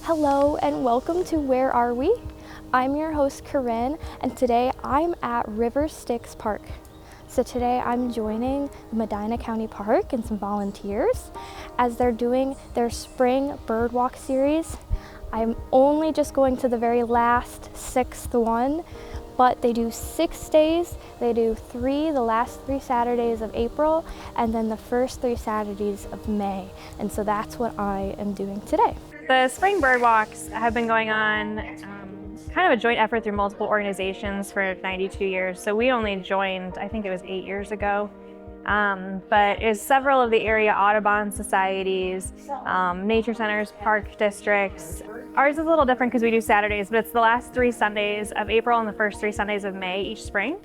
Hello and welcome to Where Are We? I'm your host Kerryn, and today I'm at River Styx Park. So today I'm joining the Medina County Park and some volunteers as they're doing their spring birdwalk series. I'm only just going to the very last sixth one, but they do 6 days. They do the last 3 Saturdays of April, and then the first 3 Saturdays of May. And so that's what I am doing today. The spring bird walks have been going on kind of a joint effort through multiple organizations for 92 years. So we only joined, I think it was 8 years ago. But it's several of the area Audubon societies, nature centers, park districts. Ours is a little different because we do Saturdays, but it's the last 3 Sundays of April and the first 3 Sundays of May each spring.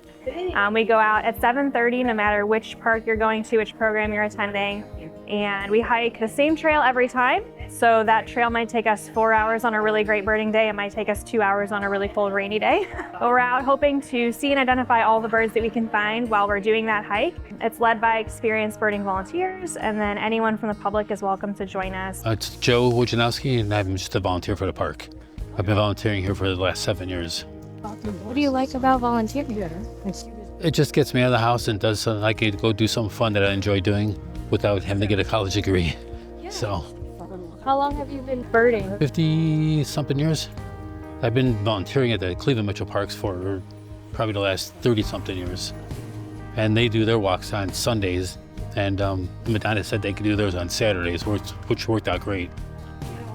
We go out at 7:30 no matter which park you're going to, which program you're attending. And we hike the same trail every time. So that trail might take us 4 hours on a really great birding day. It might take us 2 hours on a really cold rainy day. But we're out hoping to see and identify all the birds that we can find while we're doing that hike. It's led by experienced birding volunteers, and then anyone from the public is welcome to join us. It's Joe Wojnowski, and I'm just a volunteer for the park. I've been volunteering here for the last 7 years. What do you like about volunteering? It just gets me out of the house and does something. I can go do something fun that I enjoy doing without having to get a college degree. So. How long have you been birding? 50-something years. I've been volunteering at the Cleveland Mitchell Parks for probably the last 30-something years. And they do their walks on Sundays, and Medina said they could do theirs on Saturdays, which worked out great.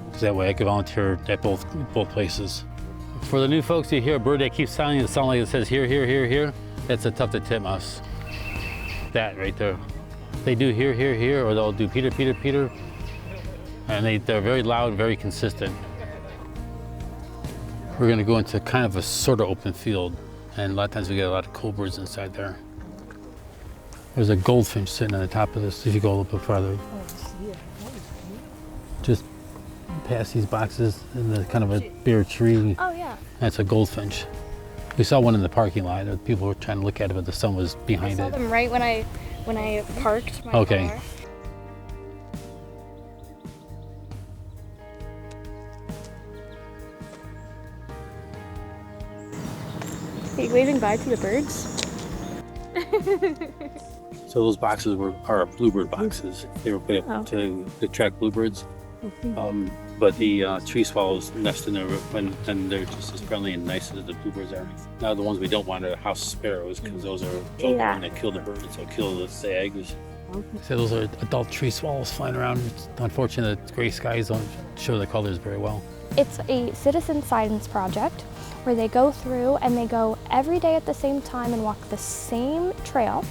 Because that way I could volunteer at both places. For the new folks, you hear a bird that keeps sounding, it sounds like it says here, here, here, here. That's a tufted titmouse. That right there. They do here, here, here, or they'll do Peter, Peter, Peter. And they're very loud, very consistent. We're gonna go into kind of a sort of open field, and a lot of times we get a lot of cool birds inside there. There's a goldfinch sitting on the top of this if you go a little bit farther. Just past these boxes in the kind of a bare tree. Oh yeah. That's a goldfinch. We saw one in the parking lot. People were trying to look at it, but the sun was behind it. I saw them right when I parked my Okay. car. Are you waving bye to the birds? So those boxes are bluebird boxes. They were put up to attract bluebirds. But the tree swallows nest in there, and they're just as friendly and nice as the bluebirds are. Now the ones we don't want are house sparrows, because those are the one that kill the birds, so kill the eggs. So those are adult tree swallows flying around. It's unfortunate that gray skies don't show the colors very well. It's a citizen science project where they go through and they go every day at the same time and walk the same trail,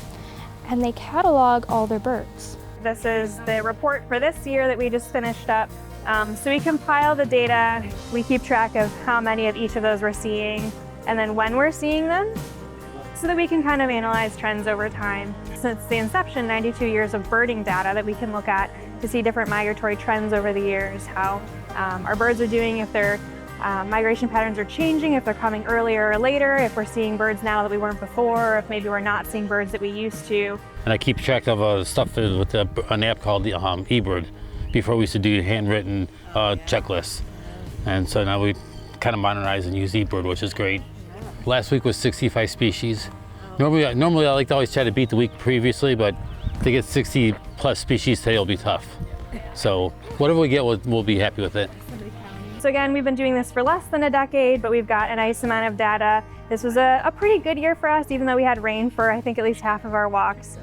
and they catalog all their birds. This is the report for this year that we just finished up. So we compile the data, we keep track of how many of each of those we're seeing, and then when we're seeing them, so that we can kind of analyze trends over time. Since the inception, 92 years of birding data that we can look at to see different migratory trends over the years, how our birds are doing, if their migration patterns are changing, if they're coming earlier or later, if we're seeing birds now that we weren't before, or if maybe we're not seeing birds that we used to. And I keep track of stuff with an app called the eBird. Before we used to do handwritten checklists. And so now we kind of modernize and use eBird, which is great. Last week was 65 species. Normally I like to always try to beat the week previously, but to get 60 plus species today will be tough. So whatever we get, we'll be happy with it. So again, we've been doing this for less than a decade, but we've got a nice amount of data. This was a pretty good year for us, even though we had rain for I think at least half of our walks.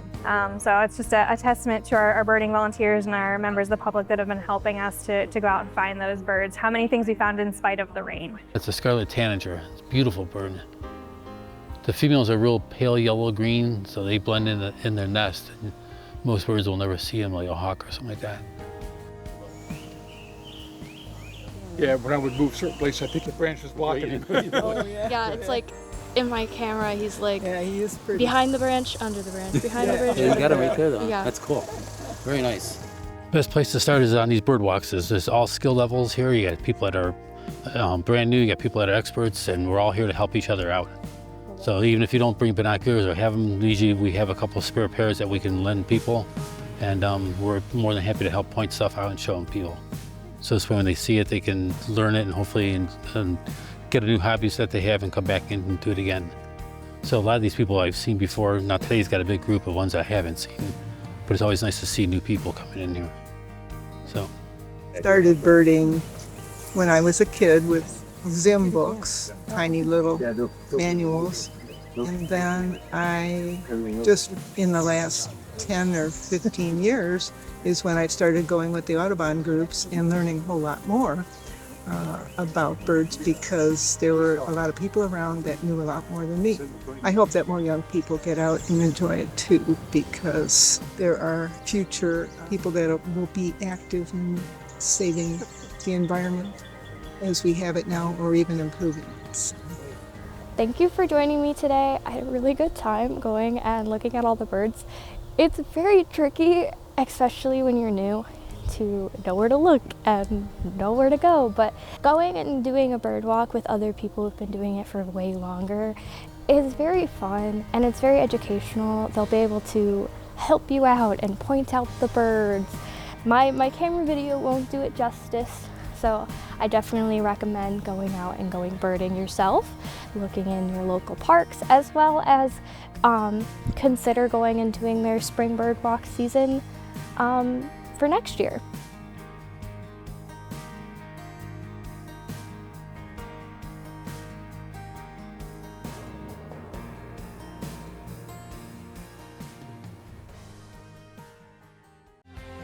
So it's just a testament to our birding volunteers and our members of the public that have been helping us to go out and find those birds. How many things we found in spite of the rain. It's a scarlet tanager. It's a beautiful bird. The females are real pale yellow-green, so they blend in their nest. And most birds will never see them, like a hawk or something like that. Yeah, when I would move certain places, I think the branch was blocking him. Yeah, it's like in my camera, he's like he is pretty. behind the branch, under the branch, behind the branch. Yeah, you got it right there, though. Yeah. That's cool. Very nice. Best place to start is on these bird walks. There's all skill levels here. You got people that are brand new, you got people that are experts, and we're all here to help each other out. So even if you don't bring binoculars or have them, usually we have a couple of spare pairs that we can lend people, and we're more than happy to help point stuff out and show them people. So this way when they see it, they can learn it and hopefully and get a new hobbies that they have and come back and do it again. So a lot of these people I've seen before. Now today's got a big group of ones I haven't seen, but it's always nice to see new people coming in here. So. Started birding when I was a kid with Zim books, tiny little manuals. And then I just in the last 10 or 15 years is when I started going with the Audubon groups and learning a whole lot more about birds, because there were a lot of people around that knew a lot more than me. I hope that more young people get out and enjoy it too, because there are future people that will be active in saving the environment as we have it now, or even improving it. Thank you for joining me today. I had a really good time going and looking at all the birds. It's very tricky, especially when you're new, to know where to look and know where to go. But going and doing a bird walk with other people who've been doing it for way longer is very fun, and it's very educational. They'll be able to help you out and point out the birds. My camera video won't do it justice, so I definitely recommend going out and going birding yourself, looking in your local parks, as well as consider going and doing their spring bird walk season for next year.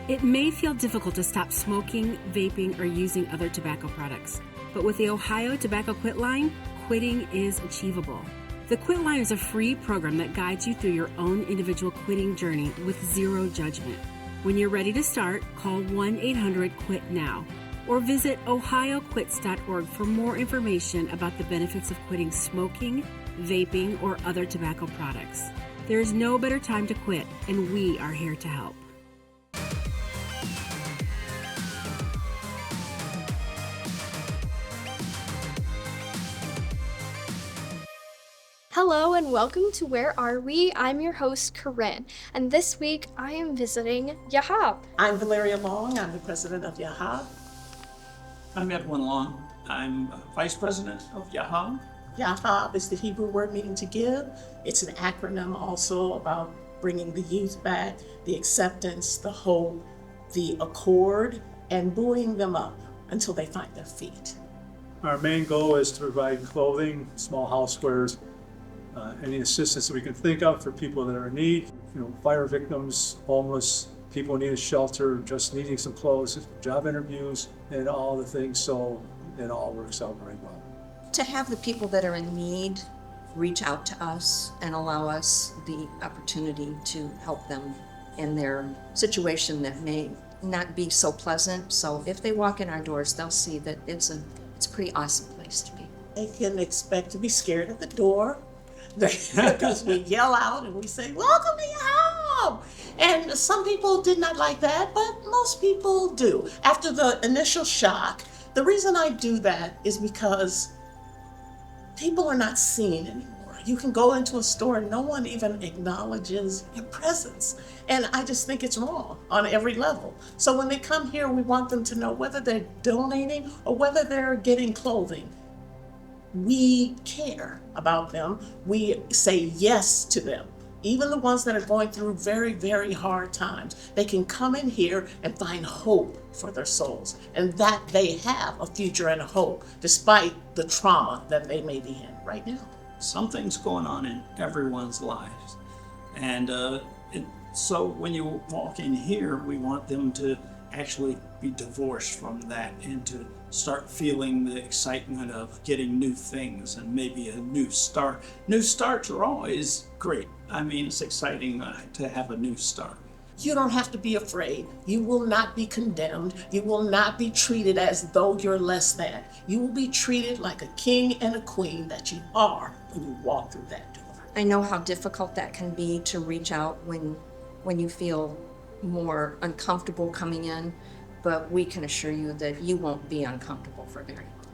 It may feel difficult to stop smoking, vaping, or using other tobacco products, but with the Ohio Tobacco Quit Line, quitting is achievable. The Quit Line is a free program that guides you through your own individual quitting journey with zero judgment. When you're ready to start, call 1-800-QUIT-NOW or visit ohioquits.org for more information about the benefits of quitting smoking, vaping, or other tobacco products. There is no better time to quit, and we are here to help. Hello and welcome to Where Are We? I'm your host, Kerryn, and this week I am visiting YAHAB. I'm Valeria Long. I'm the president of YAHAB. I'm Edwin Long. I'm vice president of YAHAB. YAHAB is the Hebrew word meaning to give. It's an acronym also about bringing the youth back, the acceptance, the hope, the accord, and buoying them up until they find their feet. Our main goal is to provide clothing, small housewares, any assistance that we can think of for people that are in need, fire victims, homeless, people who need a shelter, just needing some clothes, job interviews, and all the things, so it all works out very well. To have the people that are in need reach out to us and allow us the opportunity to help them in their situation that may not be so pleasant. So if they walk in our doors, they'll see that it's a pretty awesome place to be. They can expect to be scared at the door because we yell out and we say, "Welcome to YAHAB!" And some people did not like that, but most people do. After the initial shock, the reason I do that is because people are not seen anymore. You can go into a store and no one even acknowledges your presence. And I just think it's wrong on every level. So when they come here, we want them to know whether they're donating or whether they're getting clothing. We care about them. We say yes to them. Even the ones that are going through very, very hard times, they can come in here and find hope for their souls, and that they have a future and a hope despite the trauma that they may be in right now. Something's going on in everyone's lives. And so when you walk in here, we want them to actually be divorced from that and to start feeling the excitement of getting new things and maybe a new start. New starts are always great. I mean, it's exciting to have a new start. You don't have to be afraid. You will not be condemned. You will not be treated as though you're less than. You will be treated like a king and a queen that you are when you walk through that door. I know how difficult that can be to reach out when you feel more uncomfortable coming in, but we can assure you that you won't be uncomfortable for very long.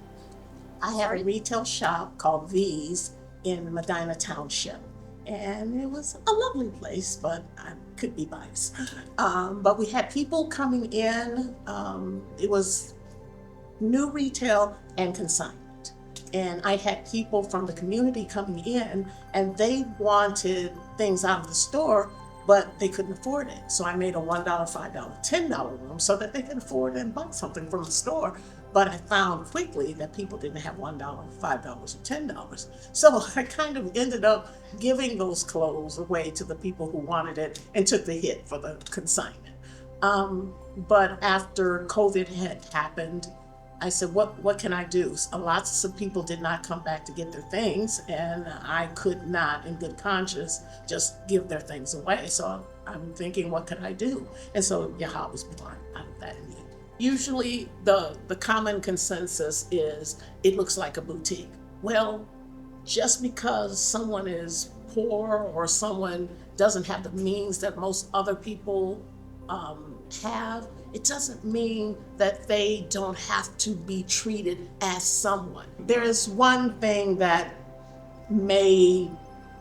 I have a retail shop called V's in Medina Township, and it was a lovely place, but I could be biased. But we had people coming in. It was new retail and consignment. And I had people from the community coming in and they wanted things out of the store, but they couldn't afford it. So I made a $1, $5, $10 room so that they could afford and buy something from the store. But I found quickly that people didn't have $1, $5, or $10. So I kind of ended up giving those clothes away to the people who wanted it and took the hit for the consignment. But after COVID had happened, I said, what can I do? Lots of people did not come back to get their things, and I could not, in good conscience, just give their things away. So I'm thinking, what can I do? And so YAHAB was born out of that need. Usually the common consensus is it looks like a boutique. Well, just because someone is poor or someone doesn't have the means that most other people have, it doesn't mean that they don't have to be treated as someone. There is one thing that may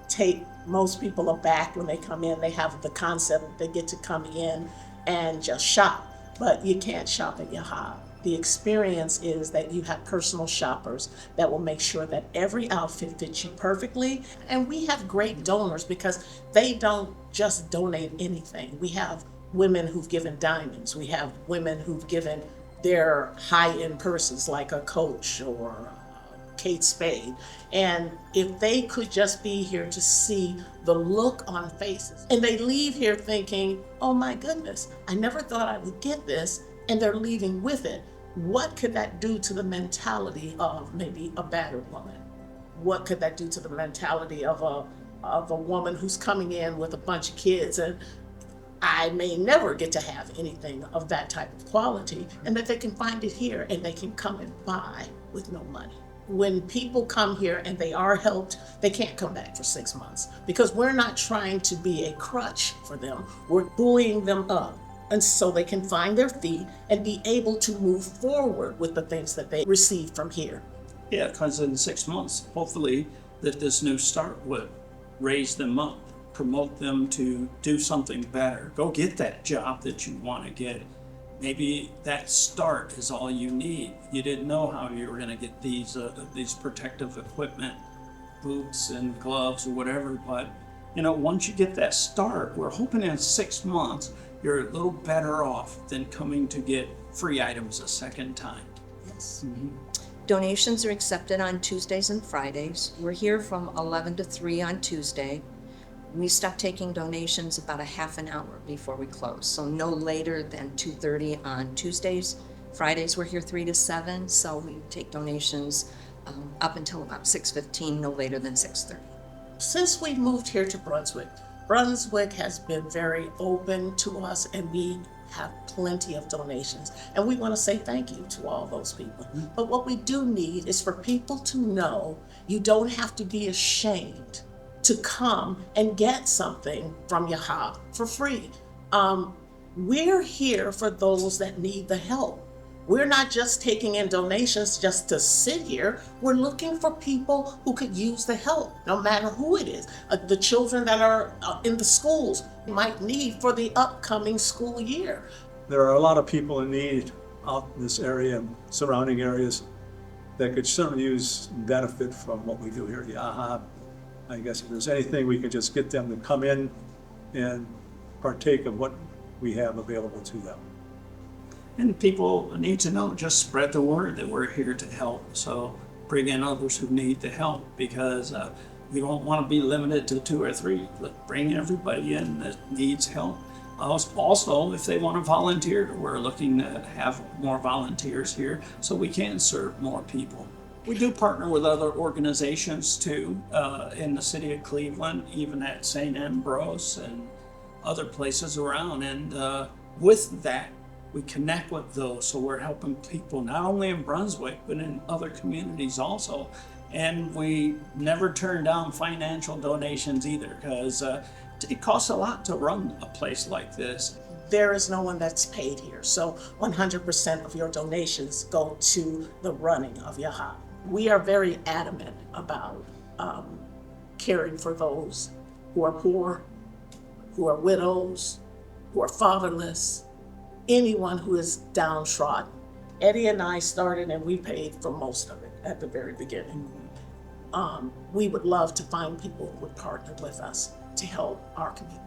take most people aback when they come in. They have the concept that they get to come in and just shop, but you can't shop at YAHAB. The experience is that you have personal shoppers that will make sure that every outfit fits you perfectly. And we have great donors because they don't just donate anything. We have women who've given diamonds. We have women who've given their high-end purses like a Coach or Kate Spade. And if they could just be here to see the look on faces, and they leave here thinking, oh my goodness, I never thought I would get this, and they're leaving with it. What could that do to the mentality of maybe a battered woman? What could that do to the mentality of a woman who's coming in with a bunch of kids and I may never get to have anything of that type of quality, and that they can find it here and they can come and buy with no money. When people come here and they are helped, they can't come back for 6 months because we're not trying to be a crutch for them. We're buoying them up, and so they can find their feet and be able to move forward with the things that they receive from here. Yeah, because in 6 months, hopefully, that this new start would raise them up, promote them to do something better. Go get that job that you want to get. Maybe that start is all you need. You didn't know how you were going to get these protective equipment, boots and gloves or whatever, but once you get that start, we're hoping in 6 months you're a little better off than coming to get free items a second time. Yes. Mm-hmm. Donations are accepted on Tuesdays and Fridays. We're here from 11 to 3 on Tuesday. We stop taking donations about a half an hour before we close, so no later than 2:30 on Tuesdays. Fridays we're here 3 to 7, so we take donations up until about 6:15, no later than 6:30. Since we moved here to Brunswick, Brunswick has been very open to us, and we have plenty of donations. And we want to say thank you to all those people. But what we do need is for people to know you don't have to be ashamed to come and get something from YAHAB for free. We're here for those that need the help. We're not just taking in donations just to sit here. We're looking for people who could use the help, no matter who it is. The children that are in the schools might need for the upcoming school year. There are a lot of people in need out in this area and surrounding areas that could certainly use and benefit from what we do here at YAHAB. I guess if there's anything, we could just get them to come in and partake of what we have available to them. And people need to know, just spread the word that we're here to help. So bring in others who need the help, because we don't want to be limited to 2 or 3. Bring everybody in that needs help. Also, if they want to volunteer, we're looking to have more volunteers here so we can serve more people. We do partner with other organizations too, in the city of Cleveland, even at St. Ambrose and other places around. And with that, we connect with those. So we're helping people not only in Brunswick, but in other communities also. And we never turn down financial donations either, because it costs a lot to run a place like this. There is no one that's paid here. So 100% of your donations go to the running of YAHAB. We are very adamant about caring for those who are poor, who are widows, who are fatherless, anyone who is downtrodden. Eddie and I started, and we paid for most of it at the very beginning. We would love to find people who would partner with us to help our community.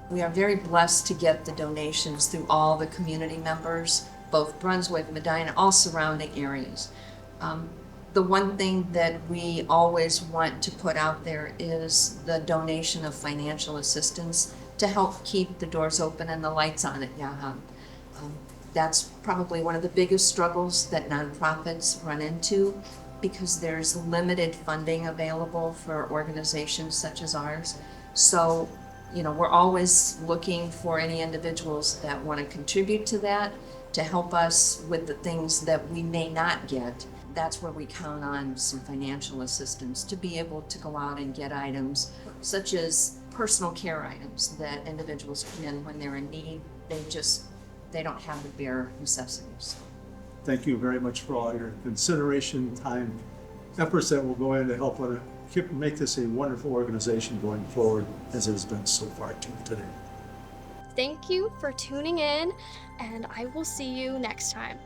We are very blessed to get the donations through all the community members, both Brunswick, Medina, all surrounding areas. The one thing that we always want to put out there is the donation of financial assistance to help keep the doors open and the lights on at YAHAB. That's probably one of the biggest struggles that nonprofits run into, because there's limited funding available for organizations such as ours. So, we're always looking for any individuals that want to contribute to that, to help us with the things that we may not get. That's where we count on some financial assistance to be able to go out and get items such as personal care items that individuals come in when they're in need. They don't have the bare necessities. Thank you very much for all your consideration, time, efforts that will go in to help make this a wonderful organization going forward, as it has been so far today. Thank you for tuning in, and I will see you next time.